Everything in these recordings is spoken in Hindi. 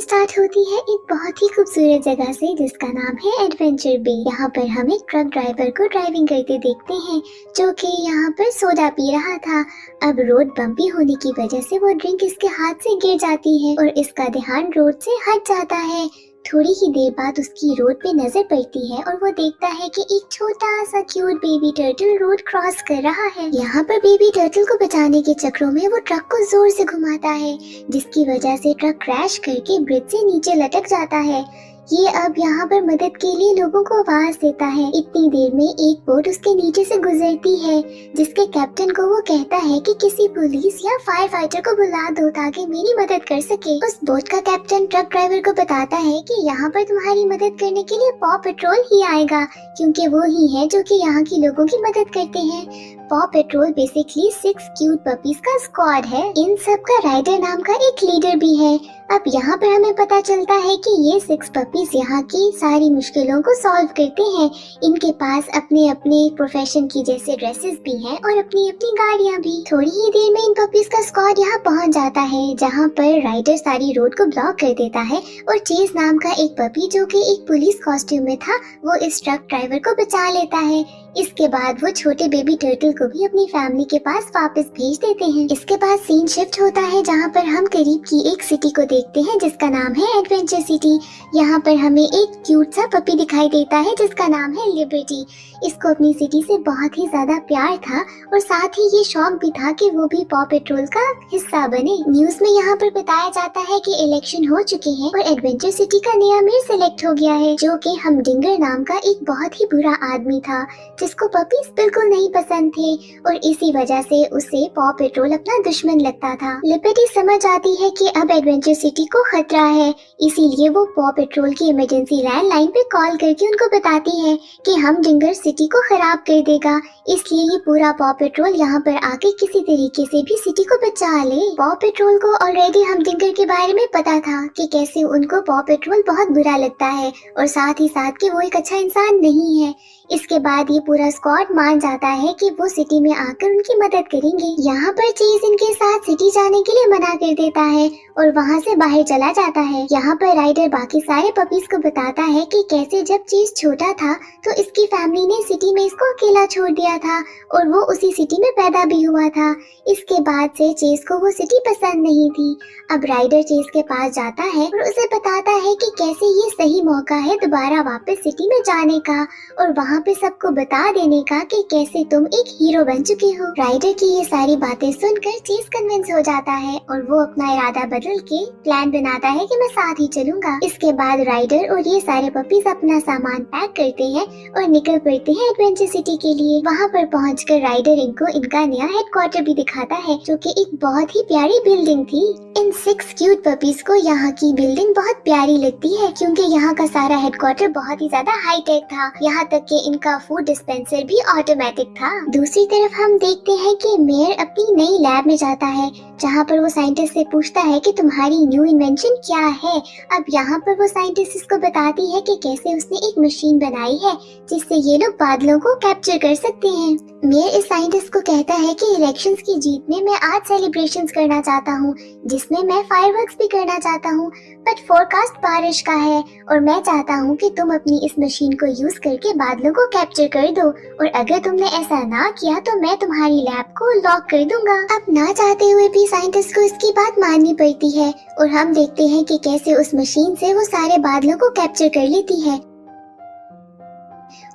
स्टार्ट होती है एक बहुत ही खूबसूरत जगह से जिसका नाम है एडवेंचर बे। यहाँ पर हम एक ट्रक ड्राइवर को ड्राइविंग करते देखते हैं जो कि यहाँ पर सोडा पी रहा था। अब रोड बम्पी होने की वजह से वो ड्रिंक इसके हाथ से गिर जाती है और इसका ध्यान रोड से हट जाता है। थोड़ी ही देर बाद उसकी रोड पे नजर पड़ती है और वो देखता है कि एक छोटा सा cute baby turtle road cross कर रहा है। यहाँ पर बेबी टर्टल को बचाने के चक्रों में वो ट्रक को जोर से घुमाता है जिसकी वजह से ट्रक क्रैश करके ब्रिज से नीचे लटक जाता है। ये अब यहाँ पर मदद के लिए लोगों को आवाज देता है। इतनी देर में एक बोट उसके नीचे से गुजरती है जिसके कैप्टन को वो कहता है कि किसी पुलिस या फायर फाइटर को बुला दो ताकि मेरी मदद कर सके। उस बोट का कैप्टन ट्रक ड्राइवर को बताता है कि यहाँ पर तुम्हारी मदद करने के लिए पॉ पेट्रोल ही आएगा क्योंकि वो ही है जो कि यहाँ की लोगों की मदद करते हैं। पॉ पेट्रोल बेसिकली 6 क्यूट पपीज का स्क्वाड है। इन सब का राइडर नाम का एक लीडर भी है। अब यहाँ पर हमें पता चलता है कि ये 6 पपीज यहाँ की सारी मुश्किलों को सॉल्व करते हैं। इनके पास अपने अपने प्रोफेशन की जैसे ड्रेसेस भी हैं और अपनी अपनी गाड़ियाँ भी। थोड़ी ही देर में इन पपीज का स्क्वाड यहाँ पहुँच जाता है जहाँ पर राइडर सारी रोड को ब्लॉक कर देता है और चेज नाम का एक पपी जो कि एक पुलिस कॉस्ट्यूम में था वो इस ट्रक ड्राइवर को बचा लेता है। इसके बाद वो छोटे बेबी टर्टल को भी अपनी फैमिली के पास वापस भेज देते हैं। इसके बाद सीन शिफ्ट होता है जहाँ पर हम करीब की एक सिटी को देखते हैं जिसका नाम है एडवेंचर सिटी। यहाँ पर हमें एक क्यूट सा पपी दिखाई देता है जिसका नाम है लिबर्टी। इसको अपनी सिटी से बहुत ही ज्यादा प्यार था और साथ ही ये शौक भी था कि वो भी पॉ पेट्रोल का हिस्सा बने। न्यूज में यहाँ पर बताया जाता है कि इलेक्शन हो चुके हैं और एडवेंचर सिटी का नया मेयर सिलेक्ट हो गया है जो कि हमडिंगर नाम का एक बहुत ही बुरा आदमी था जिसको पपीज बिल्कुल नहीं पसंद थे और इसी वजह से उसे पॉ पेट्रोल अपना दुश्मन लगता था। लिबर्टी समझ आती है कि अब एडवेंचर सिटी को खतरा है, इसीलिए वो पॉ पेट्रोल की इमरजेंसी लैंडलाइन पे कॉल करके उनको बताती है कि हमडिंगर सिटी को खराब कर देगा, इसलिए ये पूरा पॉ पेट्रोल यहाँ पर आके किसी तरीके से भी सिटी को बचा ले। पॉ पेट्रोल को ऑलरेडी हमडिंगर के बारे में पता था कि कैसे उनको पॉ पेट्रोल बहुत बुरा लगता है और साथ ही साथ कि वो एक अच्छा इंसान नहीं है। इसके बाद ये पूरा स्क्वाड मान जाता है कि वो सिटी में आकर उनकी मदद करेंगे। यहाँ पर चीज इनके साथ सिटी जाने के लिए मना कर देता है और वहाँ से बाहर चला जाता है। यहाँ पर राइडर बाकी सारे पपीज को बताता है कि कैसे जब चीज छोटा था तो इसकी फैमिली ने सिटी में इसको अकेला छोड़ दिया था और वो उसी सिटी में पैदा भी हुआ था। इसके बाद से चेज को वो सिटी पसंद नहीं थी। अब राइडर चेज के पास जाता है और उसे बताता है कि कैसे ये सही मौका है दोबारा वापस सिटी में जाने का और वहाँ पे सबको बता देने का कि कैसे तुम एक हीरो बन चुके हो। राइडर की ये सारी बातें सुनकर चेज कन्विंस हो जाता है और वो अपना इरादा बदल के प्लान बनाता है कि मैं साथ ही चलूंगा। इसके बाद राइडर और ये सारे पपीज अपना सामान पैक करते हैं और निकल पड़ते हैं एडवेंचर सिटी के लिए। वहाँ पर पहुंचकर राइडर इनको इनका नया हेडक्वार्टर भी दिखाता है जो कि एक बहुत ही प्यारी बिल्डिंग थी। इन 6 क्यूट पपीज को यहाँ की बिल्डिंग बहुत प्यारी लगती है क्योंकि यहाँ का सारा हेडक्वार्टर बहुत ही ज्यादा हाई टेक था। यहाँ तक कि इनका फूड डिस्पेंसर भी ऑटोमेटिक था। दूसरी तरफ हम देखते हैं कि मेयर अपनी नई लैब में जाता है जहाँ पर वो साइंटिस्ट से पूछता है कि तुम्हारी न्यू इन्वेंशन क्या है। अब यहाँ पर वो साइंटिस्ट इसको बताती है कि कैसे उसने एक मशीन बनाई है जिससे ये लोग बादलों को कैप्चर कर सकते हैं। मेयर इस साइंटिस्ट को कहता है कि इलेक्शंस की जीत में मैं आज सेलिब्रेशंस करना चाहता हूँ जिसमें मैं फायरवर्क्स भी करना चाहता हूँ, बट फोरकास्ट बारिश का है और मैं चाहता हूँ कि तुम अपनी इस मशीन को यूज करके बादलों को कैप्चर कर दो और अगर तुमने ऐसा ना किया तो मैं तुम्हारी लैब को लॉक कर दूंगा। अब ना चाहते हुए भी साइंटिस्ट को इसकी बात माननी पड़ती है और हम देखते हैं कि कैसे उस मशीन से वो सारे बादलों को कैप्चर कर लेती है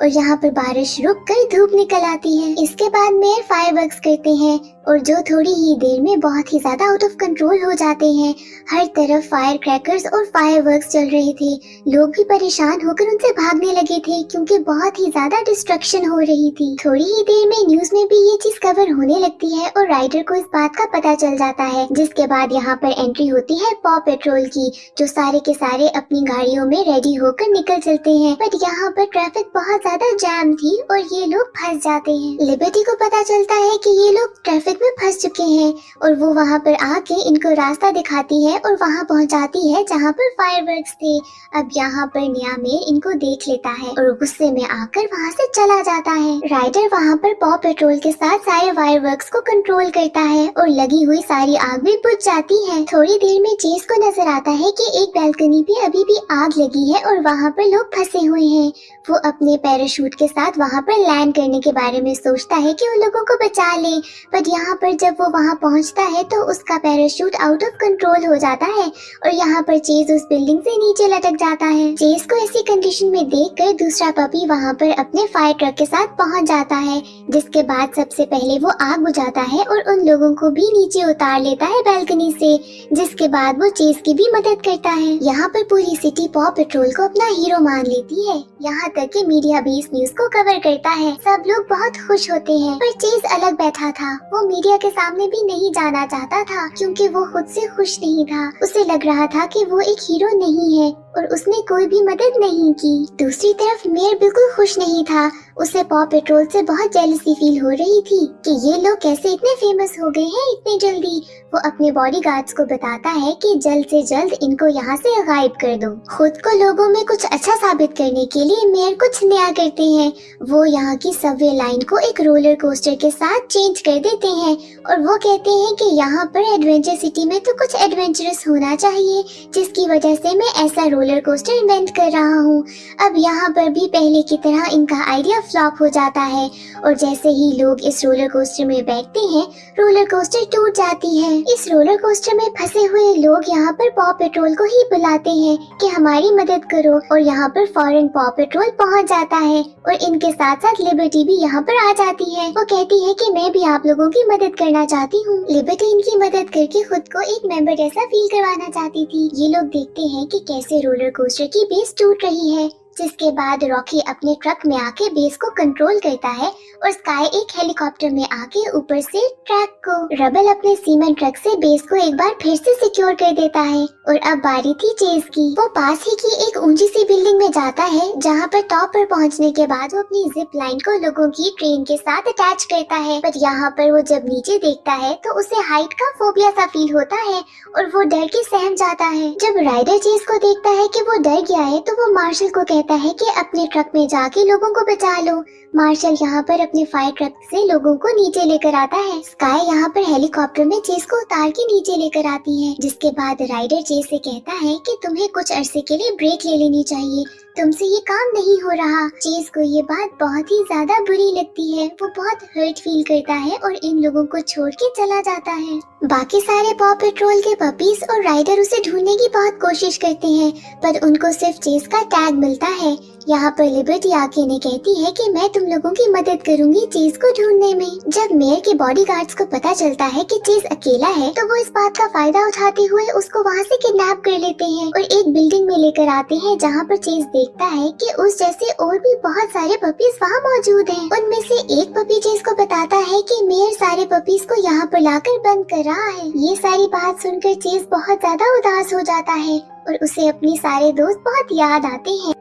और यहाँ पर बारिश रुक कर धूप निकल आती है। इसके बाद मेयर फायरवर्क्स करते हैं और जो थोड़ी ही देर में बहुत ही ज्यादा आउट ऑफ कंट्रोल हो जाते हैं। हर तरफ फायर क्रैकर्स और फायरवर्क्स चल रहे थे। लोग भी परेशान होकर उनसे भागने लगे थे क्योंकि बहुत ही ज्यादा डिस्ट्रक्शन हो रही थी। थोड़ी ही देर में न्यूज में भी ये चीज कवर होने लगती है और राइडर को इस बात का पता चल जाता है जिसके बाद यहाँ पर एंट्री होती है पॉ पेट्रोल की जो सारे के सारे अपनी गाड़ियों में रेडी होकर निकल चलते हैं। बट यहाँ पर ट्रैफिक बहुत ज्यादा जैम थी और ये लोग फंस जाते हैं। लिबर्टी को पता चलता है कि ये लोग ट्रैफिक में फंस चुके हैं और वो वहाँ पर आके इनको रास्ता दिखाती है और वहाँ पहुँचाती है जहाँ पर फायरवर्क्स थे। अब यहाँ पर नया मेयर इनको देख लेता है और गुस्से में आकर वहाँ से चला जाता है। राइडर वहाँ पर पॉ पेट्रोल के साथ सारे फायरवर्क्स को कंट्रोल करता है और लगी हुई सारी आग भी बुझ जाती है। थोड़ी देर में चेज को नजर आता है कि एक बैल्कनी पे अभी भी आग लगी है और वहाँ पर लोग फंसे हुए हैं। वो अपने पैराशूट के साथ वहाँ पर लैंड करने के बारे में सोचता है कि उन लोगों को बचा ले, बट यहाँ पर जब वो वहाँ पहुँचता है तो उसका पैराशूट आउट ऑफ कंट्रोल हो जाता है और यहाँ पर चेज उस बिल्डिंग से नीचे लटक जाता है। चेज को ऐसी कंडीशन में देखकर दूसरा पपी वहाँ पर अपने फायर ट्रक के साथ पहुँच जाता है, जिसके बाद सबसे पहले वो आग बुझाता है और उन लोगों को भी नीचे उतार लेता है बैल्कनी से, जिसके बाद वो चेज की भी मदद करता है। यहाँ पर पूरी सिटी पॉ पेट्रोल को अपना हीरो मान लेती है, यहाँ तक कि मीडिया भी इस न्यूज को कवर करता है। सब लोग बहुत खुश होते हैं, पर चेज अलग बैठा था। वो मीडिया के सामने भी नहीं जाना चाहता था क्योंकि वो खुद से खुश नहीं था। उसे लग रहा था कि वो एक हीरो नहीं है और उसने कोई भी मदद नहीं की। दूसरी तरफ मेयर बिल्कुल खुश नहीं था। उसे पॉ पेट्रोल से बहुत जेलसी फील हो रही थी कि ये लोग कैसे इतने फेमस हो गए हैं इतने जल्दी। वो अपने बॉडीगार्ड्स को बताता है कि जल्द से जल्द इनको यहाँ से गायब कर दो। खुद को लोगों में कुछ अच्छा साबित करने के लिए मेयर कुछ नया करते हैं। वो यहाँ की सबवे लाइन को एक रोलर कोस्टर के साथ चेंज कर देते हैं और वो कहते हैं कि यहाँ पर एडवेंचर सिटी में तो कुछ एडवेंचरस होना चाहिए, जिसकी वजह से मैं ऐसा रोलर कोस्टर इन्वेंट कर रहा हूँ। अब यहाँ पर भी पहले की तरह इनका आइडिया फ्लॉप हो जाता है और जैसे ही लोग इस रोलर कोस्टर में बैठते हैं, रोलर कोस्टर टूट जाती है। इस रोलर कोस्टर में फंसे हुए लोग यहाँ पर पॉ पेट्रोल को ही बुलाते हैं कि हमारी मदद करो और यहाँ पर फौरन पॉ पेट्रोल पहुँच जाता है और इनके साथ साथ लिबर्टी भी यहाँ पर आ जाती है। वो कहती है कि मैं भी आप लोगों की मदद करना चाहती हूँ। लिबर्टी इनकी मदद करके खुद को एक मेंबर जैसा फील करवाना चाहती थी। ये लोग देखते हैं कि कैसे रोलर कोस्टर की बेस टूट रही है, जिसके बाद रॉकी अपने ट्रक में आके बेस को कंट्रोल करता है और स्काई एक हेलीकॉप्टर में आके ऊपर से ट्रक को, रबल अपने सीमेंट ट्रक से बेस को एक बार फिर से सिक्योर कर देता है। और अब बारी थी चेज की। वो पास ही की एक ऊंची सी बिल्डिंग में जाता है जहाँ पर टॉप पर पहुँचने के बाद वो अपनी जिप लाइन को लोगों की ट्रेन के साथ अटैच करता है, पर यहाँ पर वो जब नीचे देखता है तो उसे हाइट का फोबिया सा फील होता है और वो डर के सहम जाता है। जब राइडर चेज को देखता है कि वो डर गया है तो वो मार्शल को कहता है कि अपने ट्रक में जाके लोगों को बचा लो। मार्शल यहाँ पर अपने फायर ट्रक से लोगों को नीचे लेकर आता है। स्काई यहाँ पर हेलीकॉप्टर में चेज को उतार के नीचे लेकर आती है, जिसके बाद राइडर चेज से कहता है कि तुम्हें कुछ अरसे के लिए ब्रेक ले लेनी चाहिए, तुमसे ये काम नहीं हो रहा। चेज को ये बात बहुत ही ज्यादा बुरी लगती है। वो बहुत हर्ट फील करता है और इन लोगों को छोड़ के चला जाता है। बाकी सारे पॉ पेट्रोल के पपीज और राइडर उसे ढूंढने की बहुत कोशिश करते हैं, पर उनको सिर्फ चेज का टैग मिलता है। यहाँ पर लिबर्टी आके इन्हें कहती है कि मैं तुम लोगों की मदद करूंगी चेज को ढूंढने में। जब मेयर के बॉडीगार्ड्स को पता चलता है कि चेज अकेला है तो वो इस बात का फायदा उठाते हुए उसको वहाँ से किडनैप कर लेते हैं और एक बिल्डिंग में लेकर आते हैं, जहाँ पर चेज देखता है कि उस जैसे और भी बहुत सारे पपीज वहाँ मौजूद हैं। उनमें से एक पपी चेज को बताता है कि मेयर सारे पपीज को यहाँ पर लाकर बंद कर रहा है। ये सारी बात सुनकर चेज बहुत ज्यादा उदास हो जाता है और उसे अपने सारे दोस्त बहुत याद आते हैं।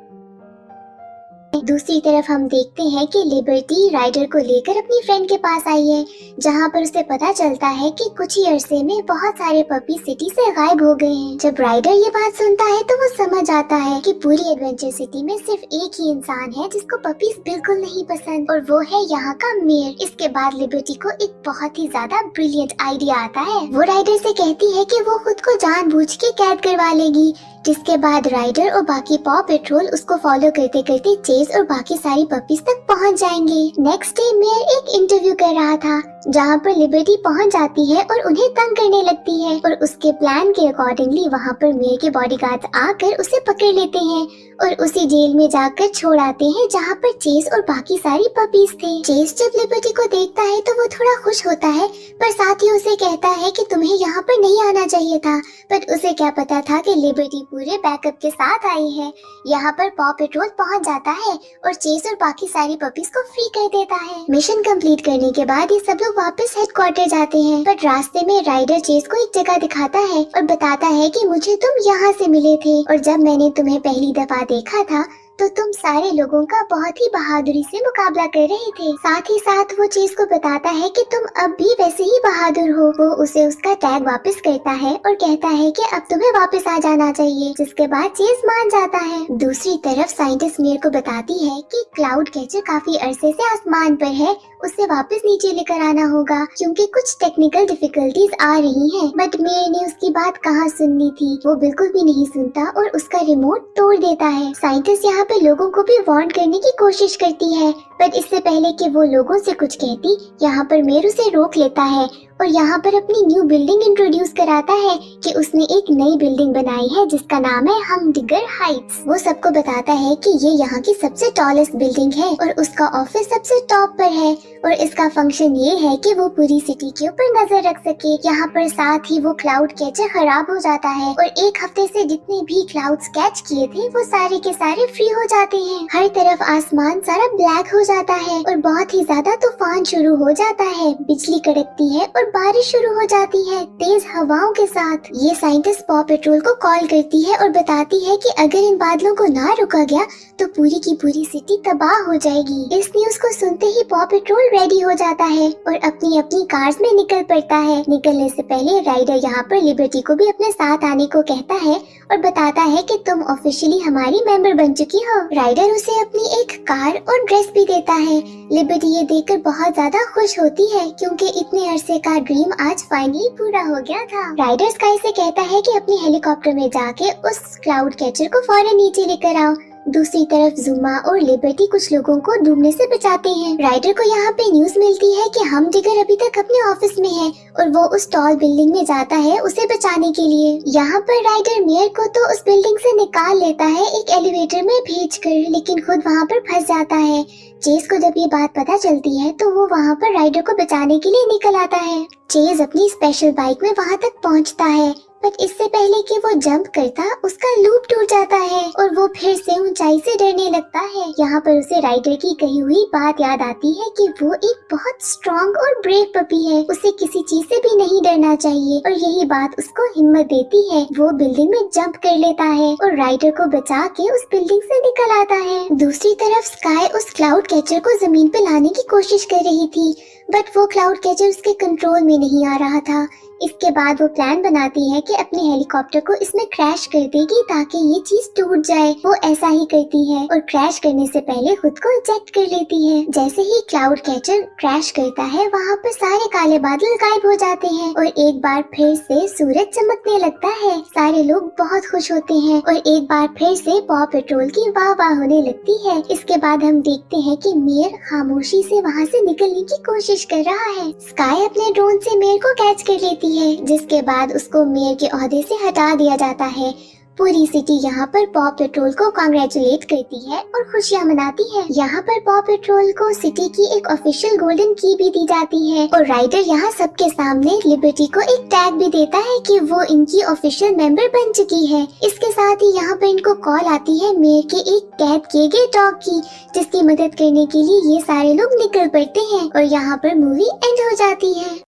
दूसरी तरफ हम देखते हैं कि लिबर्टी राइडर को लेकर अपनी फ्रेंड के पास आई है, जहाँ पर उसे पता चलता है कि कुछ ही अरसे में बहुत सारे पपी सिटी से गायब हो गए हैं। जब राइडर ये बात सुनता है तो वो समझ आता है कि पूरी एडवेंचर सिटी में सिर्फ एक ही इंसान है जिसको पपीज बिल्कुल नहीं पसंद, और वो है यहाँ का मेयर। इसके बाद लिबर्टी को एक बहुत ही ज्यादा ब्रिलियंट आइडिया आता है। वो राइडर से कहती है कि वो खुद को जानबूझ के कैद करवा लेगी, जिसके बाद राइडर और बाकी पॉ पेट्रोल उसको फॉलो करते करते चेज और बाकी सारी पपीज तक पहुंच जाएंगे। नेक्स्ट डे मेयर एक इंटरव्यू कर रहा था, जहाँ पर लिबर्टी पहुंच जाती है और उन्हें तंग करने लगती है, और उसके प्लान के अकॉर्डिंगली वहाँ पर मेयर के बॉडीगार्ड्स आकर उसे पकड़ लेते हैं और उसी जेल में जाकर छोड़ आते हैं जहाँ पर चेज और बाकी सारी पपीज थे। चेज जब लिबर्टी को देखता है तो वो थोड़ा खुश होता है, पर साथ ही उसे कहता है कि तुम्हें यहाँ पर नहीं आना चाहिए था। पर उसे क्या पता था कि लिबर्टी पूरे बैकअप के साथ आई है। यहाँ पर पॉ पेट्रोल पहुँच जाता है और चेज और बाकी सारी पपीज को फ्री कर देता है। मिशन कंप्लीट करने के बाद ये सब लोग वापस हेडक्वार्टर जाते हैं, पर रास्ते में राइडर चेज को एक जगह दिखाता है और बताता है कि मुझे तुम यहाँ से मिले थे, और जब मैंने तुम्हें पहली दफा देखा था तो तुम सारे लोगों का बहुत ही बहादुरी से मुकाबला कर रहे थे। साथ ही साथ वो चीज को बताता है कि तुम अब भी वैसे ही बहादुर हो। वो उसे उसका टैग वापस करता है और कहता है कि अब तुम्हें वापस आ जाना चाहिए, जिसके बाद चेज मान जाता है। दूसरी तरफ साइंटिस्ट मेयर को बताती है कि क्लाउड कैचर काफी अरसे से आसमान पर है, उसे वापस नीचे लेकर आना होगा क्योंकि कुछ टेक्निकल डिफिकल्टीज आ रही हैं। बट मेयर ने उसकी बात कहाँ सुननी थी, वो बिल्कुल भी नहीं सुनता और उसका रिमोट तोड़ देता है। साइंटिस्ट यहाँ पे लोगों को भी वार्न करने की कोशिश करती है, बट इससे पहले कि वो लोगों से कुछ कहती, यहाँ पर मेयर उसे रोक लेता है और यहाँ पर अपनी न्यू बिल्डिंग इंट्रोड्यूस कराता है कि उसने एक नई बिल्डिंग बनाई है जिसका नाम है हमडिगर हाइट्स। वो सबको बताता है कि ये यहाँ की सबसे टॉलेस्ट बिल्डिंग है और उसका ऑफिस सबसे टॉप पर है और इसका फंक्शन ये है कि वो पूरी सिटी के ऊपर नजर रख सके। यहाँ पर साथ ही वो क्लाउड कैचर खराब हो जाता है और एक हफ्ते से जितने भी क्लाउड्स कैच किए थे वो सारे के सारे फ्री हो जाते हैं। हर तरफ आसमान सारा ब्लैक हो जाता है और बहुत ही ज्यादा तूफान शुरू हो जाता है, बिजली कड़कती है और बारिश शुरू हो जाती है तेज हवाओं के साथ। ये साइंटिस्ट पॉ पेट्रोल को कॉल करती है और बताती है कि अगर इन बादलों को ना रोका गया तो पूरी की पूरी सिटी तबाह हो जाएगी। इस न्यूज को सुनते ही पॉ पेट्रोल रेडी हो जाता है और अपनी अपनी कार्स में निकल पड़ता है। निकलने से पहले राइडर यहाँ पर लिबर्टी को भी अपने साथ आने को कहता है और बताता है कि तुम ऑफिशियली हमारी मेंबर बन चुकी हो। राइडर उसे अपनी एक कार और ड्रेस भी देता है। लिबर्टी ये देखकर बहुत ज्यादा खुश होती है क्योंकि इतने अरसे का ड्रीम आज फाइनली पूरा हो गया था। राइडर स्काई से कहता है कि अपने हेलीकॉप्टर में जाके उस क्लाउड कैचर को फौरन नीचे लेकर आओ। दूसरी तरफ जुमा और लिबर्टी कुछ लोगों को डूबने से बचाते हैं। राइडर को यहाँ पे न्यूज मिलती है कि हमडिगर अभी तक अपने ऑफिस में है और वो उस टॉल बिल्डिंग में जाता है उसे बचाने के लिए। यहाँ पर राइडर मेयर को तो उस बिल्डिंग से निकाल लेता है एक एलिवेटर में भेजकर, लेकिन खुद वहाँ पर फंस जाता है। चेज को जब ये बात पता चलती है तो वो वहाँ पर राइडर को बचाने के लिए निकल आता है। चेज अपनी स्पेशल बाइक में वहाँ तक पहुँचता है, बट इससे पहले कि वो जंप करता उसका लूप टूट जाता है और वो फिर से ऊंचाई से डरने लगता है। यहाँ पर उसे राइडर की कही हुई बात याद आती है कि वो एक बहुत स्ट्रॉन्ग और ब्रेव पपी है, उसे किसी चीज से भी नहीं डरना चाहिए और यही बात उसको हिम्मत देती है। वो बिल्डिंग में जंप कर लेता है और राइडर को बचा के उस बिल्डिंग से निकल आता है। दूसरी तरफ स्काई उस क्लाउड कैचर को जमीन पे लाने की कोशिश कर रही थी, बट वो क्लाउड कैचर उसके कंट्रोल में नहीं आ रहा था। इसके बाद वो प्लान बनाती है कि अपने हेलीकॉप्टर को इसमें क्रैश कर देगी ताकि ये चीज टूट जाए। वो ऐसा ही करती है और क्रैश करने से पहले खुद को इजेक्ट कर लेती है। जैसे ही क्लाउड कैचर क्रैश करता है वहाँ पर सारे काले बादल गायब हो जाते हैं और एक बार फिर से सूरज चमकने लगता है। सारे लोग बहुत खुश होते हैं और एक बार फिर से पॉ पेट्रोल की वाह वाह होने लगती है। इसके बाद हम देखते हैं कि मेयर खामोशी से वहाँ से निकलने की कोशिश कर रहा है। स्काई अपने ड्रोन से मेयर को कैच कर लेती है, जिसके बाद उसको मेयर के ओहदे से हटा दिया जाता है। पूरी सिटी यहाँ पर पॉ पेट्रोल को कांग्रेचुलेट करती है और खुशियाँ मनाती है। यहाँ पर पॉ पेट्रोल को सिटी की एक ऑफिशियल गोल्डन की भी दी जाती है और राइडर यहाँ सबके सामने लिबर्टी को एक टैग भी देता है कि वो इनकी ऑफिशियल मेंबर बन चुकी है। इसके साथ ही यहाँ पर इनको कॉल आती है मेयर के एक कैद किए गए डॉग की, जिसकी मदद करने के लिए ये सारे लोग निकल पड़ते हैं और यहाँ पर मूवी एंड हो जाती है।